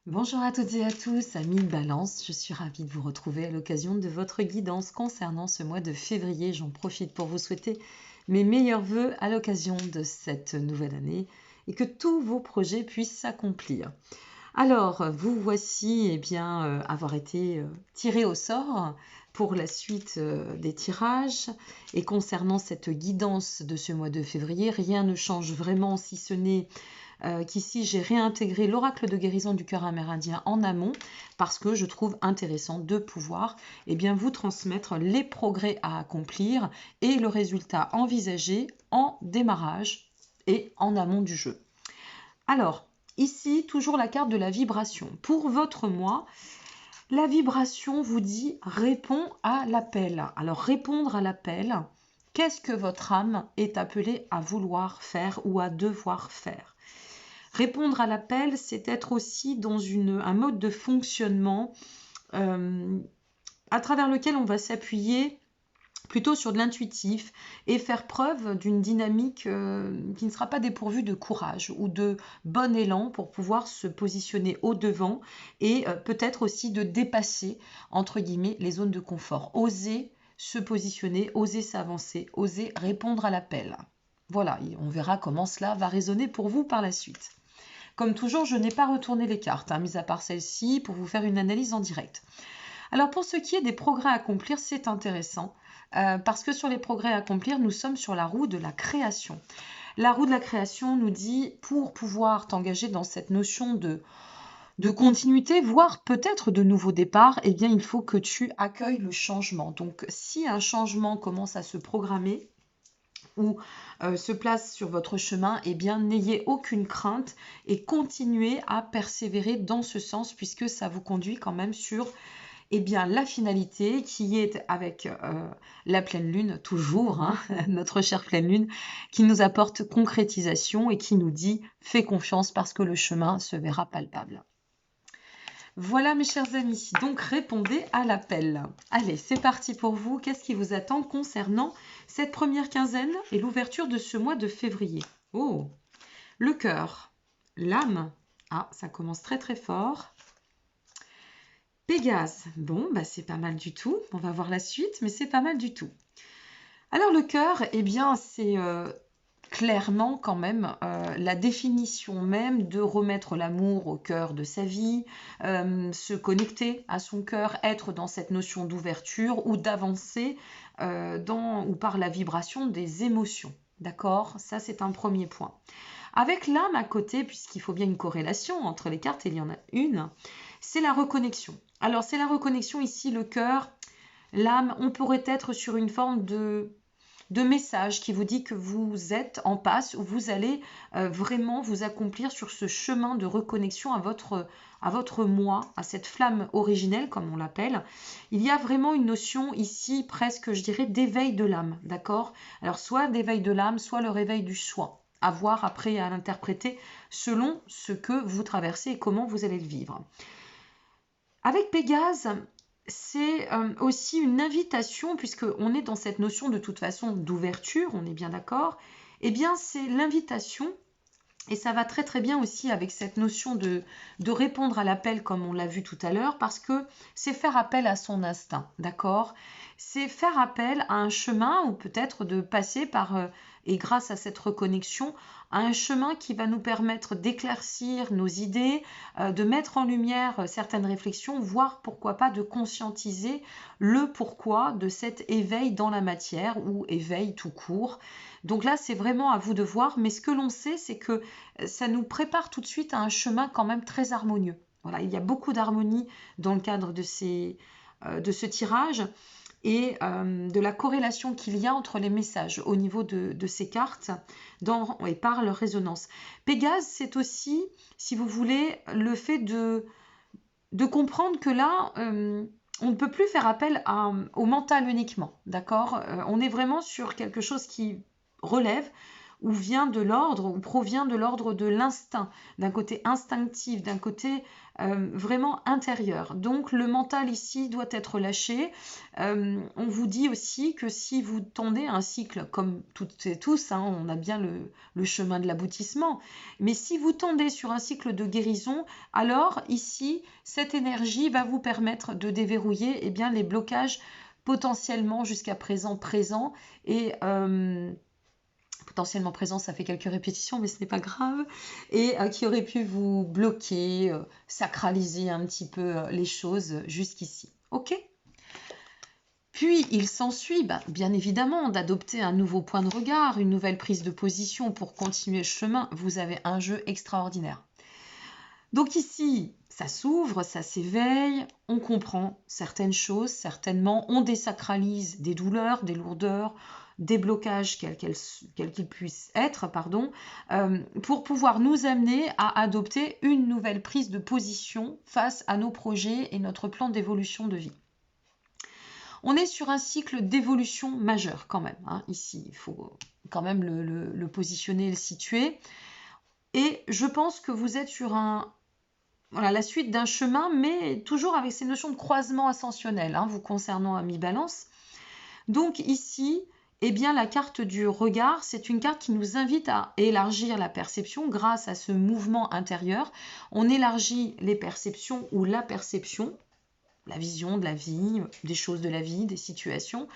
Bonjour à toutes et à tous, amis de Balance, je suis ravie de vous retrouver à l'occasion de votre guidance concernant ce mois de février. J'en profite pour vous souhaiter mes meilleurs vœux à l'occasion de cette nouvelle année et que tous vos projets puissent s'accomplir. Alors, vous voici avoir été tiré au sort pour la suite des tirages. Et concernant cette guidance de ce mois de février, rien ne change vraiment si ce n'est qu'ici j'ai réintégré l'oracle de guérison du cœur amérindien en amont parce que je trouve intéressant de pouvoir vous transmettre les progrès à accomplir et le résultat envisagé en démarrage et en amont du jeu. Alors, ici, toujours la carte de la vibration. Pour votre mois, la vibration vous dit répond à l'appel. Alors, répondre à l'appel, qu'est-ce que votre âme est appelée à vouloir faire ou à devoir faire? Répondre à l'appel, c'est être aussi dans un mode de fonctionnement à travers lequel on va s'appuyer plutôt sur de l'intuitif et faire preuve d'une dynamique qui ne sera pas dépourvue de courage ou de bon élan pour pouvoir se positionner au devant et peut-être aussi de dépasser, entre guillemets, les zones de confort. Oser se positionner, oser s'avancer, oser répondre à l'appel. Voilà, et on verra comment cela va résonner pour vous par la suite. Comme toujours, je n'ai pas retourné les cartes, mis à part celle-ci, pour vous faire une analyse en direct. Alors pour ce qui est des progrès à accomplir, c'est intéressant, parce que sur les progrès à accomplir, nous sommes sur la roue de la création. La roue de la création nous dit, pour pouvoir t'engager dans cette notion de continuité, voire peut-être de nouveau départ, il faut que tu accueilles le changement. Donc si un changement commence à se programmer, ou se place sur votre chemin, n'ayez aucune crainte et continuez à persévérer dans ce sens puisque ça vous conduit quand même sur la finalité qui est avec la pleine lune, toujours, notre chère pleine lune, qui nous apporte concrétisation et qui nous dit « fais confiance parce que le chemin se verra palpable ». Voilà mes chers amis, donc répondez à l'appel. Allez, c'est parti pour vous. Qu'est-ce qui vous attend concernant cette première quinzaine et l'ouverture de ce mois de février? Oh, le cœur, l'âme. Ah, ça commence très très fort. Pégase, bon, c'est pas mal du tout. On va voir la suite, mais c'est pas mal du tout. Alors le cœur, c'est clairement quand même la définition même de remettre l'amour au cœur de sa vie, se connecter à son cœur, être dans cette notion d'ouverture ou d'avancer ou par la vibration des émotions. D'accord? Ça, c'est un premier point. Avec l'âme à côté, puisqu'il faut bien une corrélation entre les cartes, et il y en a une, c'est la reconnexion. Alors, c'est la reconnexion ici, le cœur, l'âme, on pourrait être sur une forme de message qui vous dit que vous êtes en passe ou vous allez vraiment vous accomplir sur ce chemin de reconnexion à votre moi, à cette flamme originelle comme on l'appelle. Il y a vraiment une notion ici presque, je dirais, d'éveil de l'âme, d'accord? Alors soit d'éveil de l'âme, soit le réveil du soi. À voir après à l'interpréter selon ce que vous traversez et comment vous allez le vivre. Avec Pégase, c'est aussi une invitation, puisqu'on est dans cette notion de toute façon d'ouverture, on est bien d'accord, c'est l'invitation, et ça va très très bien aussi avec cette notion de répondre à l'appel comme on l'a vu tout à l'heure, parce que c'est faire appel à son instinct, d'accord? C'est faire appel à un chemin ou peut-être de passer par, et grâce à cette reconnexion, à un chemin qui va nous permettre d'éclaircir nos idées, de mettre en lumière certaines réflexions, voire pourquoi pas de conscientiser le pourquoi de cet éveil dans la matière ou éveil tout court. Donc là, c'est vraiment à vous de voir, mais ce que l'on sait, c'est que ça nous prépare tout de suite à un chemin quand même très harmonieux. Voilà, il y a beaucoup d'harmonie dans le cadre de ce tirage et de la corrélation qu'il y a entre les messages au niveau de ces cartes et par leur résonance. Pégase, c'est aussi, si vous voulez, le fait de comprendre que là, on ne peut plus faire appel au mental uniquement, d'accord? On est vraiment sur quelque chose qui relève, ou vient de l'ordre, ou provient de l'ordre de l'instinct, d'un côté instinctif, d'un côté vraiment intérieur. Donc le mental ici doit être lâché. On vous dit aussi que si vous tendez un cycle, comme toutes et tous, hein, on a bien le chemin de l'aboutissement, mais si vous tendez sur un cycle de guérison, alors ici, cette énergie va vous permettre de déverrouiller bien, les blocages potentiellement jusqu'à présent présents et potentiellement présent, ça fait quelques répétitions, mais ce n'est pas grave, et qui aurait pu vous bloquer, sacraliser un petit peu les choses jusqu'ici. Ok ? Puis, il s'ensuit, bien évidemment, d'adopter un nouveau point de regard, une nouvelle prise de position pour continuer le chemin. Vous avez un jeu extraordinaire. Donc ici, ça s'ouvre, ça s'éveille, on comprend certaines choses, certainement, on désacralise des douleurs, des lourdeurs, des blocages, quels qu'ils puissent être, pour pouvoir nous amener à adopter une nouvelle prise de position face à nos projets et notre plan d'évolution de vie. On est sur un cycle d'évolution majeur quand même, hein, ici, il faut quand même le positionner, le situer. Et je pense que vous êtes sur la suite d'un chemin, mais toujours avec ces notions de croisement ascensionnel, hein, vous concernant Ami Balance. Donc ici, la carte du regard, c'est une carte qui nous invite à élargir la perception grâce à ce mouvement intérieur. On élargit les perceptions ou la perception, la vision de la vie, des choses de la vie, des situations.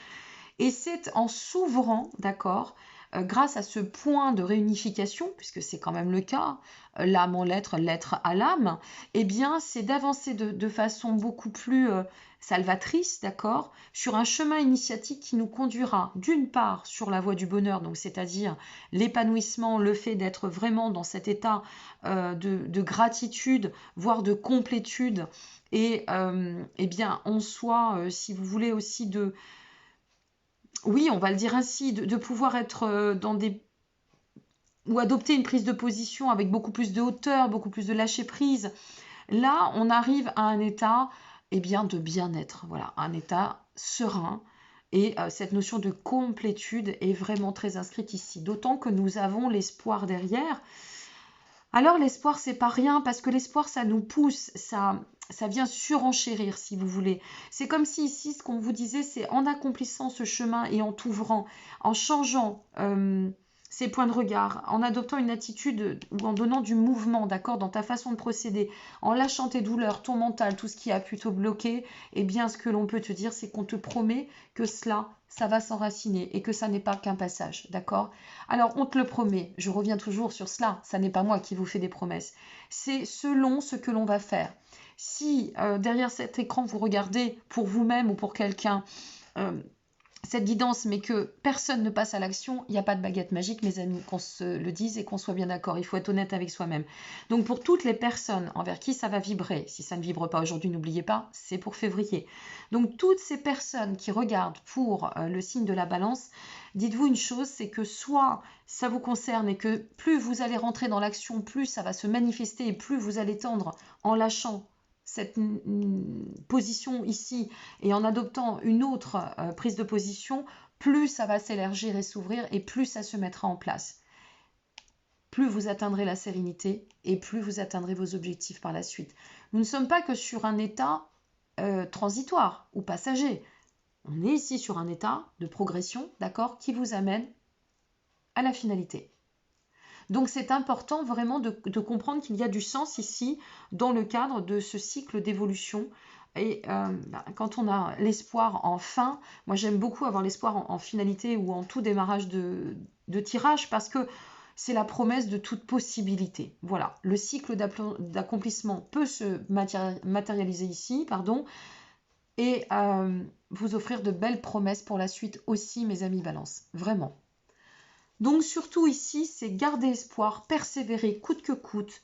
Et c'est en s'ouvrant, d'accord, grâce à ce point de réunification, puisque c'est quand même le cas, l'âme en l'être, l'être à l'âme, c'est d'avancer de façon beaucoup plus salvatrice, d'accord, sur un chemin initiatique qui nous conduira d'une part sur la voie du bonheur, donc c'est-à-dire l'épanouissement, le fait d'être vraiment dans cet état de gratitude, voire de complétude, et en soi, si vous voulez aussi oui, on va le dire ainsi, de pouvoir être ou adopter une prise de position avec beaucoup plus de hauteur, beaucoup plus de lâcher prise. Là, on arrive à un état de bien-être, voilà, un état serein. Et cette notion de complétude est vraiment très inscrite ici. D'autant que nous avons l'espoir derrière. Alors l'espoir, c'est pas rien, parce que l'espoir, ça nous pousse, ça vient surenchérir, si vous voulez. C'est comme si ici, ce qu'on vous disait, c'est en accomplissant ce chemin et en t'ouvrant, en changeant ces points de regard, en adoptant une attitude ou en donnant du mouvement, d'accord, dans ta façon de procéder, en lâchant tes douleurs, ton mental, tout ce qui a pu te bloquer, ce que l'on peut te dire, c'est qu'on te promet que cela, ça va s'enraciner et que ça n'est pas qu'un passage, d'accord? Alors, on te le promet, je reviens toujours sur cela, ça n'est pas moi qui vous fais des promesses, c'est selon ce que l'on va faire. Si derrière cet écran, vous regardez pour vous-même ou pour quelqu'un cette guidance, mais que personne ne passe à l'action, il n'y a pas de baguette magique, mes amis, qu'on se le dise et qu'on soit bien d'accord. Il faut être honnête avec soi-même. Donc pour toutes les personnes envers qui ça va vibrer, si ça ne vibre pas aujourd'hui, n'oubliez pas, c'est pour février. Donc toutes ces personnes qui regardent pour le signe de la Balance, dites-vous une chose, c'est que soit ça vous concerne et que plus vous allez rentrer dans l'action, plus ça va se manifester et plus vous allez tendre en lâchant cette position ici et en adoptant une autre prise de position, plus ça va s'élargir et s'ouvrir et plus ça se mettra en place. Plus vous atteindrez la sérénité et plus vous atteindrez vos objectifs par la suite. Nous ne sommes pas que sur un état transitoire ou passager. On est ici sur un état de progression, d'accord, qui vous amène à la finalité. Donc c'est important vraiment de comprendre qu'il y a du sens ici dans le cadre de ce cycle d'évolution. Et quand on a l'espoir en fin, moi j'aime beaucoup avoir l'espoir en finalité ou en tout démarrage de tirage parce que c'est la promesse de toute possibilité. Voilà, le cycle d'accomplissement peut se matérialiser ici, et vous offrir de belles promesses pour la suite aussi, mes amis Balance, vraiment. Donc surtout ici, c'est garder espoir, persévérer coûte que coûte,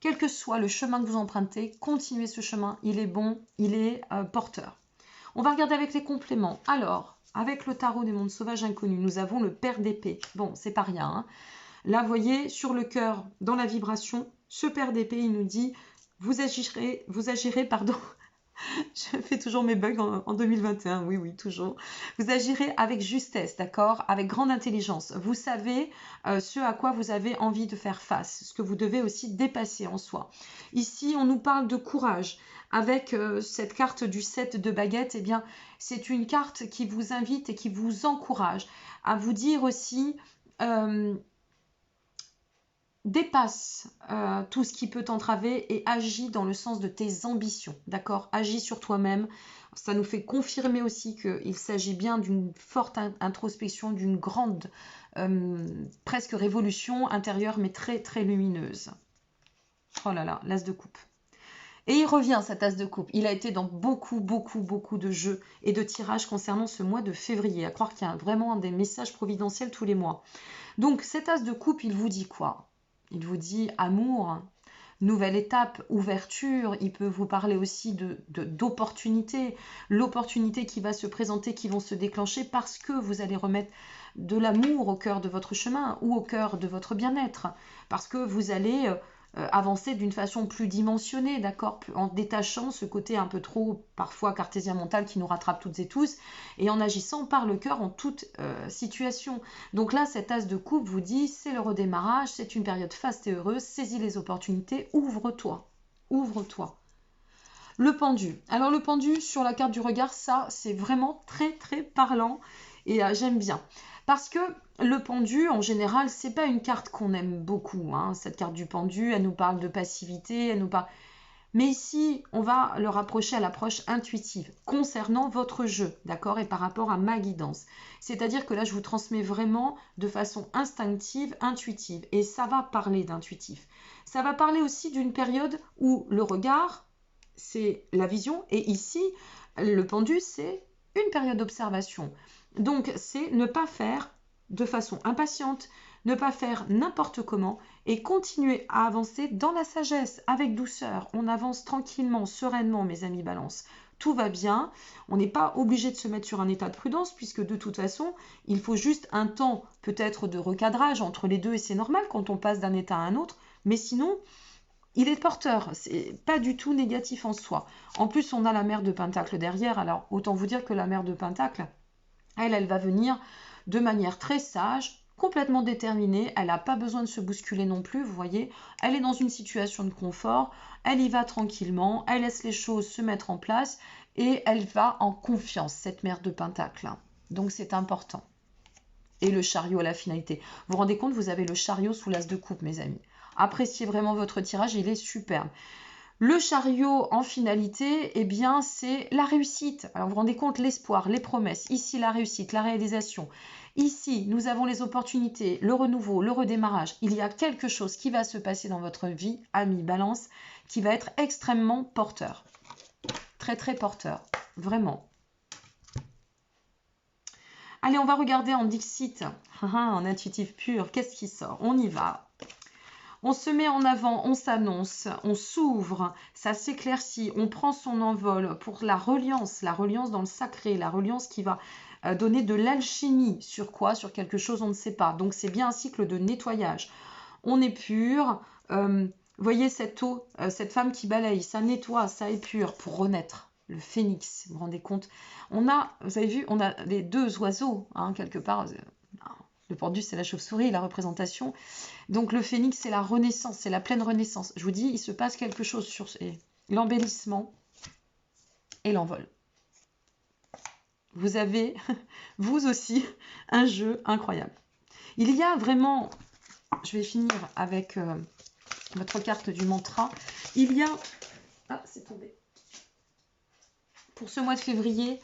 quel que soit le chemin que vous empruntez, continuez ce chemin, il est bon, il est porteur. On va regarder avec les compléments. Alors, avec le tarot des mondes sauvages inconnus, nous avons le père d'épée. Bon, c'est pas rien, hein. Là, vous voyez, sur le cœur, dans la vibration, ce père d'épée, il nous dit, vous agirez, Je fais toujours mes bugs en 2021, oui, oui, toujours. Vous agirez avec justesse, d'accord? Avec grande intelligence. Vous savez ce à quoi vous avez envie de faire face, ce que vous devez aussi dépasser en soi. Ici, on nous parle de courage. Avec cette carte du 7 de baguette, eh bien, c'est une carte qui vous invite et qui vous encourage à vous dire aussi... dépasse tout ce qui peut t'entraver et agis dans le sens de tes ambitions, d'accord? Agis sur toi-même. Ça nous fait confirmer aussi qu'il s'agit bien d'une forte introspection, d'une grande, presque révolution intérieure, mais très, très lumineuse. Oh là là, l'as de coupe. Et il revient, cet as de coupe. Il a été dans beaucoup, beaucoup, beaucoup de jeux et de tirages concernant ce mois de février. À croire qu'il y a vraiment des messages providentiels tous les mois. Donc, cet as de coupe, il vous dit quoi? Il vous dit amour, nouvelle étape, ouverture. Il peut vous parler aussi d'opportunités, l'opportunité qui va se présenter, qui vont se déclencher parce que vous allez remettre de l'amour au cœur de votre chemin ou au cœur de votre bien-être, parce que vous allez avancer d'une façon plus dimensionnée, d'accord, en détachant ce côté un peu trop parfois cartésien mental qui nous rattrape toutes et tous, et en agissant par le cœur en toute situation. Donc là, cet as de coupe vous dit, c'est le redémarrage, c'est une période faste et heureuse, saisis les opportunités, ouvre-toi, ouvre-toi. Le pendu. Alors le pendu sur la carte du regard, ça c'est vraiment très très parlant et j'aime bien. Parce que le pendu, en général, c'est pas une carte qu'on aime beaucoup. Hein. Cette carte du pendu, elle nous parle de passivité, elle nous parle... Mais ici, on va le rapprocher à l'approche intuitive concernant votre jeu, d'accord, et par rapport à ma guidance. C'est-à-dire que là, je vous transmets vraiment de façon instinctive, intuitive. Et ça va parler d'intuitif. Ça va parler aussi d'une période où le regard, c'est la vision, et ici, le pendu, c'est une période d'observation. Donc, c'est ne pas faire de façon impatiente, ne pas faire n'importe comment et continuer à avancer dans la sagesse, avec douceur. On avance tranquillement, sereinement, mes amis balance. Tout va bien, on n'est pas obligé de se mettre sur un état de prudence puisque de toute façon, il faut juste un temps peut-être de recadrage entre les deux et c'est normal quand on passe d'un état à un autre, mais sinon, il est porteur, c'est pas du tout négatif en soi. En plus, on a la mère de Pentacle derrière, alors autant vous dire que la mère de Pentacle, elle va venir de manière très sage, complètement déterminée, elle n'a pas besoin de se bousculer non plus, vous voyez, elle est dans une situation de confort, elle y va tranquillement, elle laisse les choses se mettre en place et elle va en confiance, cette mère de Pentacle. Donc c'est important. Et le chariot à la finalité. Vous vous rendez compte, vous avez le chariot sous l'as de coupe, mes amis. Appréciez vraiment votre tirage, il est superbe. Le chariot en finalité, eh bien, c'est la réussite. Alors, vous vous rendez compte, l'espoir, les promesses. Ici, la réussite, la réalisation. Ici, nous avons les opportunités, le renouveau, le redémarrage. Il y a quelque chose qui va se passer dans votre vie, ami Balance, qui va être extrêmement porteur. Très, très porteur. Vraiment. Allez, on va regarder en Dixit, en intuitif pur. Qu'est-ce qui sort? On y va. On se met en avant, on s'annonce, on s'ouvre, ça s'éclaircit, on prend son envol pour la reliance dans le sacré, la reliance qui va donner de l'alchimie. Sur quoi? Sur quelque chose, on ne sait pas. Donc c'est bien un cycle de nettoyage. On est pur. Voyez cette eau, cette femme qui balaye, ça nettoie, ça épure pour renaître. Le phénix, vous vous rendez compte? On a, vous avez vu, on a les deux oiseaux, hein, quelque part. Le pendu, c'est la chauve-souris, la représentation. Donc le phénix, c'est la renaissance, c'est la pleine renaissance. Je vous dis, il se passe quelque chose sur l'embellissement et l'envol. Vous avez, vous aussi, un jeu incroyable. Il y a vraiment, je vais finir avec votre carte du mantra. Il y a, ah, c'est tombé. Pour ce mois de février,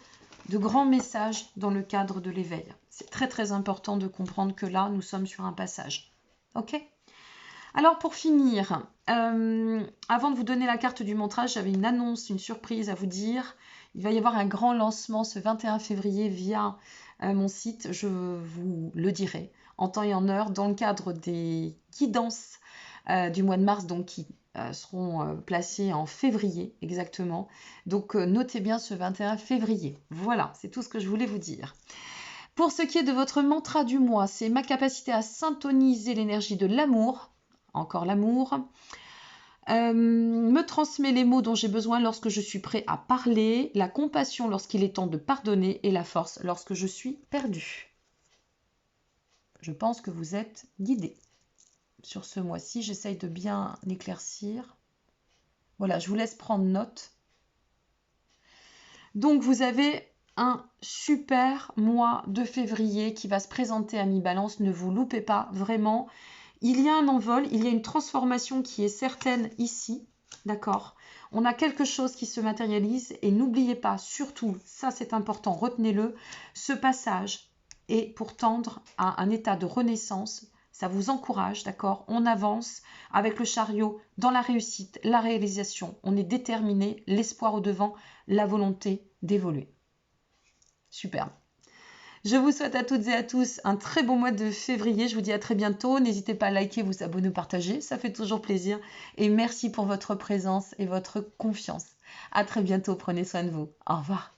de grands messages dans le cadre de l'éveil. C'est très très important de comprendre que là, nous sommes sur un passage. Ok? Alors pour finir, avant de vous donner la carte du mantra, j'avais une annonce, une surprise à vous dire. Il va y avoir un grand lancement ce 21 février via mon site, je vous le dirai en temps et en heure dans le cadre des guidances du mois de mars, donc qui seront placées en février exactement. Donc notez bien ce 21 février. Voilà, c'est tout ce que je voulais vous dire. Pour ce qui est de votre mantra du mois, c'est ma capacité à syntoniser l'énergie de l'amour, encore l'amour, me transmet les mots dont j'ai besoin lorsque je suis prêt à parler, la compassion lorsqu'il est temps de pardonner et la force lorsque je suis perdu. Je pense que vous êtes guidés. Sur ce mois-ci, j'essaye de bien éclaircir. Voilà, je vous laisse prendre note. Donc, vous avez un super mois de février qui va se présenter à mi-balance. Ne vous loupez pas, vraiment. Il y a un envol, il y a une transformation qui est certaine ici, d'accord? On a quelque chose qui se matérialise et n'oubliez pas, surtout, ça c'est important, retenez-le, ce passage est pour tendre à un état de renaissance. Ça vous encourage, d'accord? On avance avec le chariot dans la réussite, la réalisation. On est déterminé, l'espoir au devant, la volonté d'évoluer. Superbe. Je vous souhaite à toutes et à tous un très bon mois de février. Je vous dis à très bientôt. N'hésitez pas à liker, vous abonner, partager. Ça fait toujours plaisir. Et merci pour votre présence et votre confiance. À très bientôt. Prenez soin de vous. Au revoir.